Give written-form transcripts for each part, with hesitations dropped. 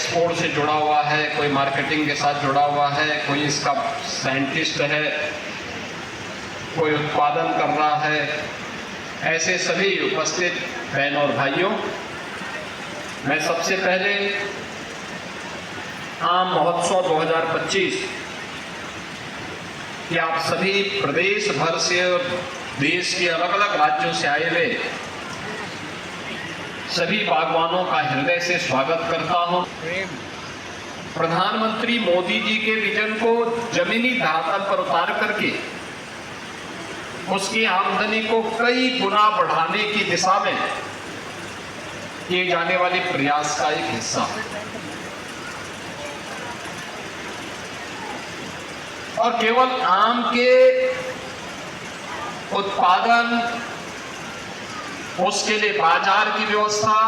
Export से जुड़ा हुआ है, कोई मार्केटिंग के साथ जुड़ा हुआ है, कोई इसका साइंटिस्ट है, कोई उत्पादन कर रहा है। ऐसे सभी उपस्थित बहन और भाइयों, मैं सबसे पहले आम महोत्सव 2025 कि आप सभी प्रदेश भर से और देश के अलग अलग राज्यों से आए हुए सभी बागवानों का हृदय से स्वागत करता हूं। प्रधानमंत्री मोदी जी के विजन को जमीनी धरातल पर उतार करके उसकी आमदनी को कई गुना बढ़ाने की दिशा में किए जाने वाले प्रयास का एक हिस्सा है। और केवल आम के उत्पादन, उसके लिए बाजार की व्यवस्था,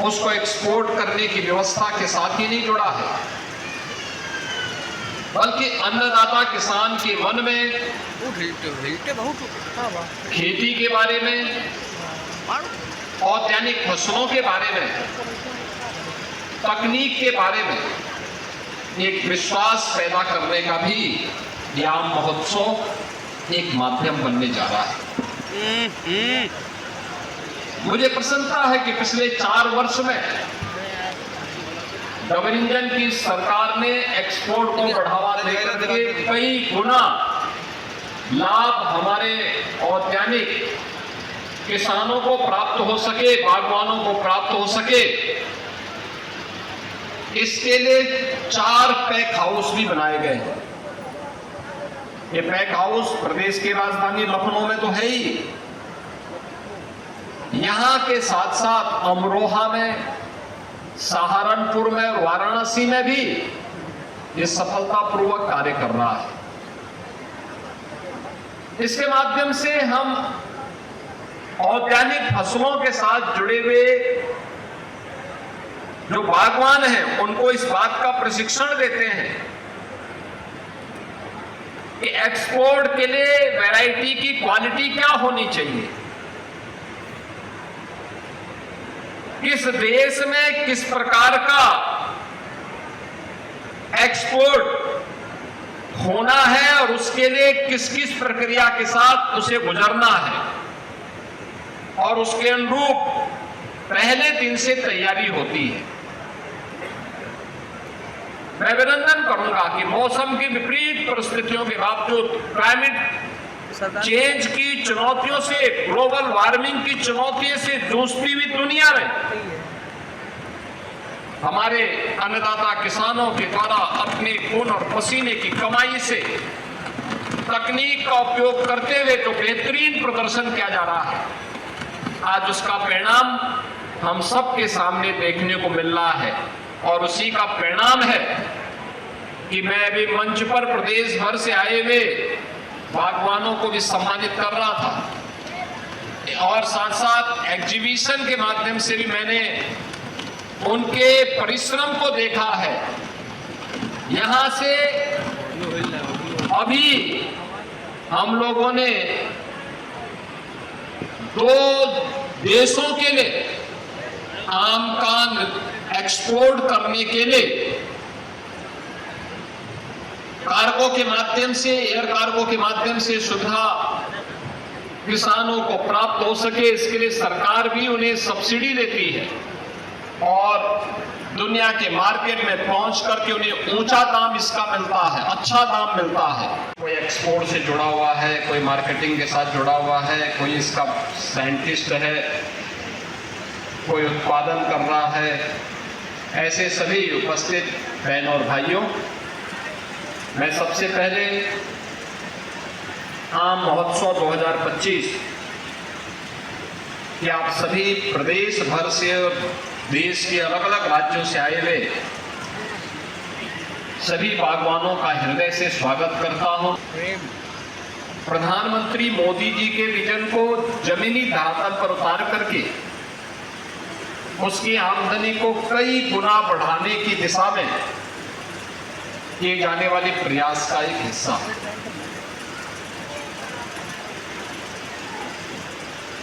उसको एक्सपोर्ट करने की व्यवस्था के साथ ही नहीं जुड़ा है, बल्कि अन्नदाता किसान के मन में खेती के बारे में, औद्यानिक फसलों के बारे में, तकनीक के बारे में एक विश्वास पैदा करने का भी यह आम महोत्सव एक माध्यम बनने जा रहा है। मुझे प्रसन्नता है कि पिछले 4 वर्ष में डबल इंजन की सरकार ने एक्सपोर्ट को बढ़ावा देकर के कई गुना लाभ हमारे औद्यानिक किसानों को प्राप्त हो सके, बागवानों को प्राप्त हो सके। इसके लिए 4 पैक हाउस भी बनाए गए हैं। ये पैक हाउस प्रदेश की राजधानी लखनऊ में तो है ही, यहां के साथ साथ अमरोहा में, सहारनपुर में और वाराणसी में भी ये सफलतापूर्वक कार्य कर रहा है। इसके माध्यम से हम औद्यानिक फसलों के साथ जुड़े हुए जो बागवान हैं उनको इस बात का प्रशिक्षण देते हैं कि एक्सपोर्ट के लिए वैरायटी की क्वालिटी क्या होनी चाहिए, किस देश में किस प्रकार का एक्सपोर्ट होना है और उसके लिए किस किस प्रक्रिया के साथ उसे गुजरना है, और उसके अनुरूप पहले दिन से तैयारी होती है। मैं अभिनंदन करूंगा कि मौसम की विपरीत परिस्थितियों के बावजूद, क्लाइमेट चेंज की चुनौतियों से, ग्लोबल वार्मिंग की चुनौतियों से जूझती हुई दुनिया में हमारे अन्नदाता किसानों के द्वारा अपने खून और पसीने की कमाई से तकनीक का उपयोग करते हुए जो बेहतरीन प्रदर्शन किया जा रहा है, आज उसका परिणाम हम सबके सामने देखने को मिल रहा है। और उसी का परिणाम है कि मैं अभी मंच पर प्रदेश भर से आए हुए बागवानों को भी सम्मानित कर रहा था, और साथ साथ एग्जीबिशन के माध्यम से भी मैंने उनके परिश्रम को देखा है। यहां से अभी हम लोगों ने 2 देशों के लिए आम का एक्सपोर्ट करने के लिए कार्गो के माध्यम से, एयर कार्गो के माध्यम से सुविधा किसानों को प्राप्त हो सके, इसके लिए सरकार भी उन्हें सब्सिडी देती है और दुनिया के मार्केट में पहुंच करके उन्हें ऊंचा दाम इसका मिलता है, अच्छा दाम मिलता है। कोई एक्सपोर्ट से जुड़ा हुआ है, कोई मार्केटिंग के साथ जुड़ा हुआ है, कोई इसका साइंटिस्ट है, कोई उत्पादन कर रहा है। ऐसे सभी उपस्थित बहन और भाइयों, मैं सबसे पहले आम महोत्सव 2025 कि आप सभी प्रदेश भर से और देश के अलग अलग राज्यों से आए हुए सभी बागवानों का हृदय से स्वागत करता हूं। प्रधानमंत्री मोदी जी के विजन को जमीनी धरातल पर उतार करके उसकी आमदनी को कई गुना बढ़ाने की दिशा में किए जाने वाले प्रयास का एक हिस्सा है।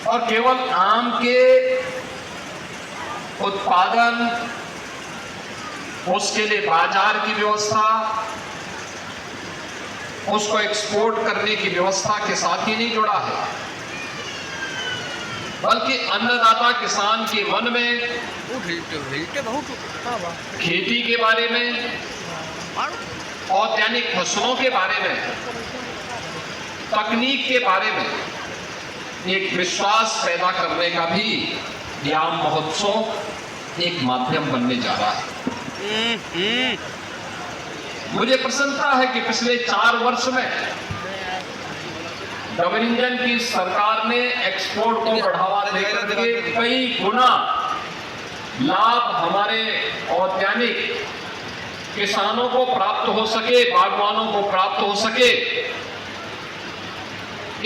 और केवल आम के उत्पादन, उसके लिए बाजार की व्यवस्था, उसको एक्सपोर्ट करने की व्यवस्था के साथ ही नहीं जुड़ा है, बल्कि अन्नदाता किसान के मन में खेती के बारे में, औद्यानिक फसलों के बारे में, तकनीक के बारे में एक विश्वास पैदा करने का भी ये आम महोत्सव एक माध्यम बनने जा रहा है। मुझे प्रसन्नता है कि पिछले 4 वर्ष में डबल इंजन की सरकार ने एक्सपोर्ट को बढ़ावा देकर के कई गुना लाभ हमारे औद्यानिक किसानों को प्राप्त हो सके, बागवानों को प्राप्त हो सके,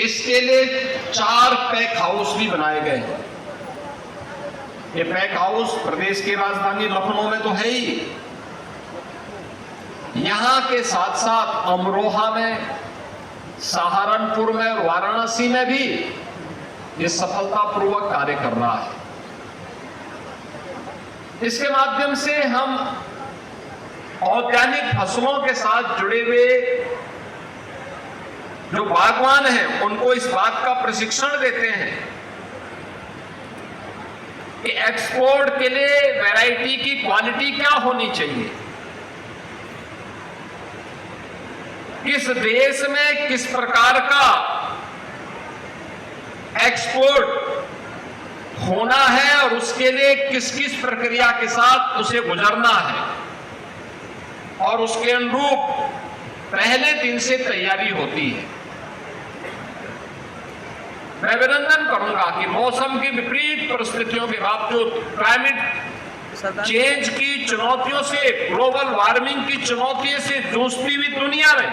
इसके लिए 4 पैक हाउस भी बनाए गए हैं। ये पैक हाउस प्रदेश की राजधानी लखनऊ में तो है ही, यहां के साथ साथ अमरोहा में, सहारनपुर में और वाराणसी में भी ये सफलतापूर्वक कार्य कर रहा है। इसके माध्यम से हम औद्यानिक फसलों के साथ जुड़े हुए जो बागवान हैं उनको इस बात का प्रशिक्षण देते हैं कि एक्सपोर्ट के लिए वैरायटी की क्वालिटी क्या होनी चाहिए, किस देश में किस प्रकार का एक्सपोर्ट होना है और उसके लिए किस किस प्रक्रिया के साथ उसे गुजरना है, और उसके अनुरूप पहले दिन से तैयारी होती है। मैं अभिनंदन करूंगा कि मौसम की विपरीत परिस्थितियों के बावजूद, क्लाइमेट चेंज की चुनौतियों से, ग्लोबल वार्मिंग की चुनौतियों से जूझती हुई दुनिया में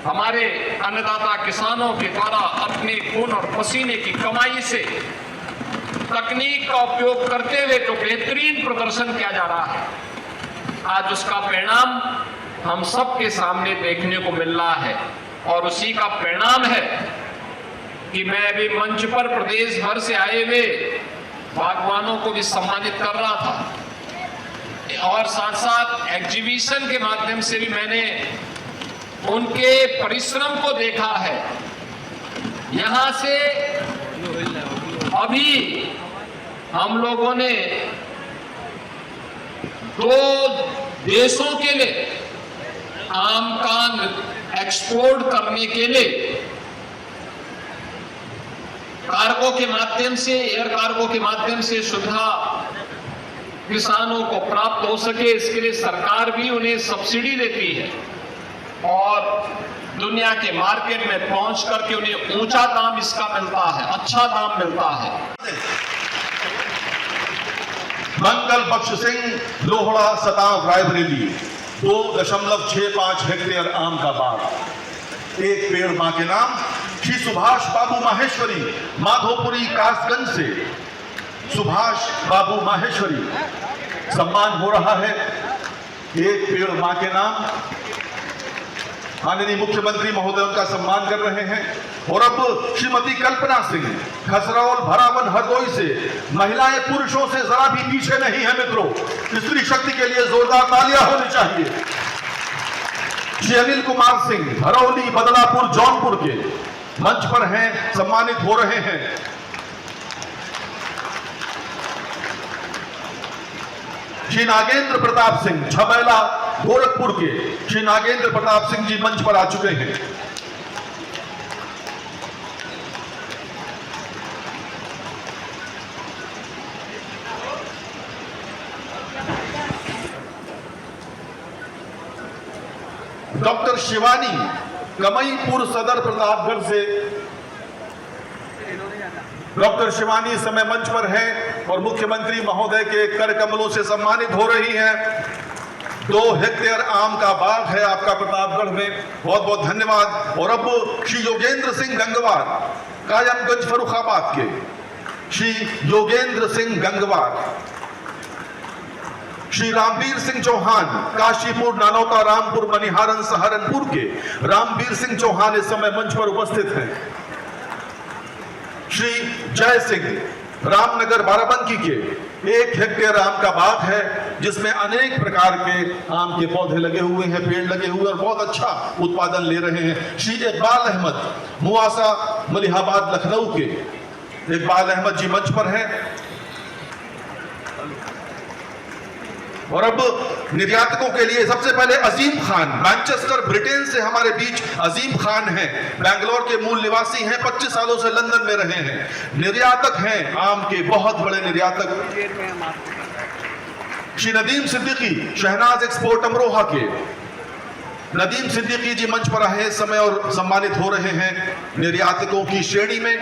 हमारे अन्नदाता किसानों के द्वारा अपने खून और पसीने की कमाई से तकनीक का उपयोग करते हुए जो बेहतरीन प्रदर्शन किया जा रहा है, आज उसका परिणाम हम सबके सामने देखने को मिल रहा है। और उसी का परिणाम है कि मैं अभी मंच पर प्रदेश भर से आए हुए बागवानों को भी सम्मानित कर रहा था, और साथ साथ एग्जीबिशन के माध्यम से भी मैंने उनके परिश्रम को देखा है। यहां से अभी हम लोगों ने 2 देशों के लिए आम का एक्सपोर्ट करने के लिए कार्गो के माध्यम से, एयर कार्गो के माध्यम से सुविधा किसानों को प्राप्त हो सके, इसके लिए सरकार भी उन्हें सब्सिडी देती है और दुनिया के मार्केट में पहुंच करके उन्हें ऊंचा दाम इसका मिलता है, अच्छा दाम मिलता है। मंगल बख्श सिंह, लोहड़ा, सताव, रायबरेली, 2.65 हेक्टेयर आम का बाग, एक पेड़ मां के नाम। श्री सुभाष बाबू माहेश्वरी, माधोपुरी कासगंज से सुभाष बाबू माहेश्वरी सम्मान हो रहा है, एक पेड़ मां के नाम। माननीय मुख्यमंत्री महोदय उनका सम्मान कर रहे हैं। और अब श्रीमती कल्पना सिंह, खसरौल, भरावन, हरदोई से महिलाएं पुरुषों से जरा भी पीछे नहीं है मित्रों, स्त्री शक्ति के लिए जोरदार तालियां होनी चाहिए। श्री अनिल कुमार सिंह, भरौली, बदलापुर, जौनपुर के मंच पर हैं, सम्मानित हो रहे हैं। श्री नागेंद्र प्रताप सिंह, छबैला, गोरखपुर के श्री नागेंद्र प्रताप सिंह जी मंच पर आ चुके हैं। डॉक्टर शिवानी, कमईपुर सदर, प्रतापगढ़ से डॉक्टर शिवानी इस समय मंच पर हैं और मुख्यमंत्री महोदय के कर कमलों से सम्मानित हो रही हैं। 2 हेक्टेयर आम का बाग है आपका प्रतापगढ़ में, बहुत बहुत धन्यवाद। और अब श्री योगेंद्र सिंह गंगवार, कायमगंज, फर्रुखाबाद के श्री योगेंद्र सिंह गंगवार। श्री रामवीर सिंह चौहान, काशीपुर, नानौता, रामपुर, मनिहारन, सहारनपुर के रामवीर सिंह चौहान इस समय मंच पर उपस्थित हैं। श्री जय सिंह, रामनगर बाराबंकी के 1 हेक्टेयर आम का बाग है, जिसमें अनेक प्रकार के आम के पौधे लगे हुए हैं, पेड़ लगे हुए हैं और बहुत अच्छा उत्पादन ले रहे हैं। श्री इकबाल अहमद मुआसा मलिहाबाद लखनऊ के इकबाल अहमद जी मंच पर हैं। और अब निर्यातकों के लिए सबसे पहले अजीम खान, मैनचेस्टर ब्रिटेन से हमारे बीच अजीम खान हैं। बैंगलोर के मूल निवासी हैं, 25 सालों से लंदन में रहे हैं, निर्यातक हैं, आम के बहुत बड़े निर्यातक। श्री नदीम सिद्दीकी, शहनाज एक्सपोर्ट अमरोहा के नदीम सिद्दीकी जी मंच पर आए इस समय और सम्मानित हो रहे हैं निर्यातकों की श्रेणी में।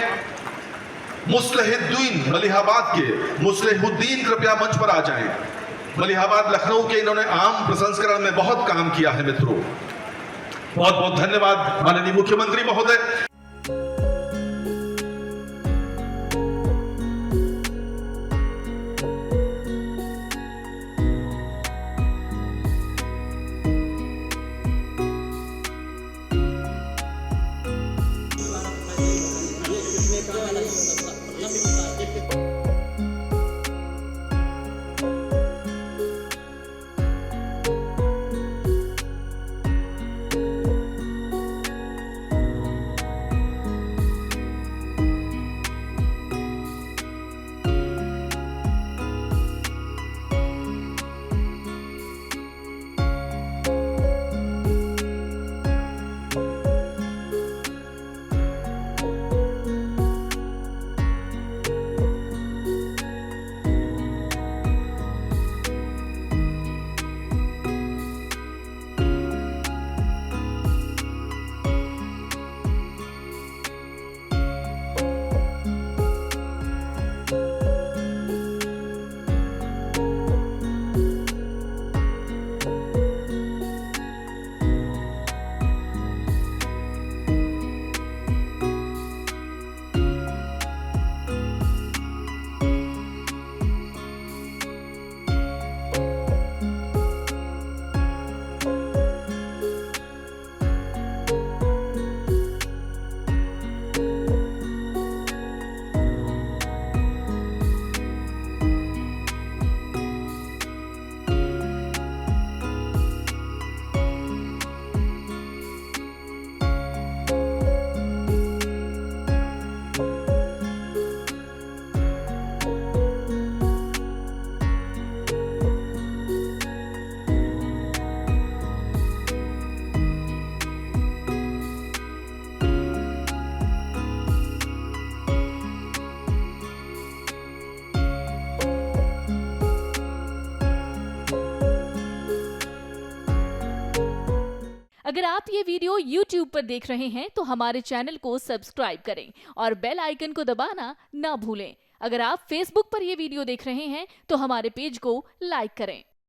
मुस्लिहुद्दीन मलिहाबाद के मुस्लिहुद्दीन कृपया मंच पर आ जाएं। मलिहाबाद लखनऊ के इन्होंने आम प्रसंस्करण में बहुत काम किया है मित्रों। बहुत बहुत धन्यवाद माननीय मुख्यमंत्री महोदय। अगर आप ये वीडियो YouTube पर देख रहे हैं तो हमारे चैनल को सब्सक्राइब करें और बेल आइकन को दबाना ना भूलें। अगर आप Facebook पर ये वीडियो देख रहे हैं तो हमारे पेज को लाइक करें।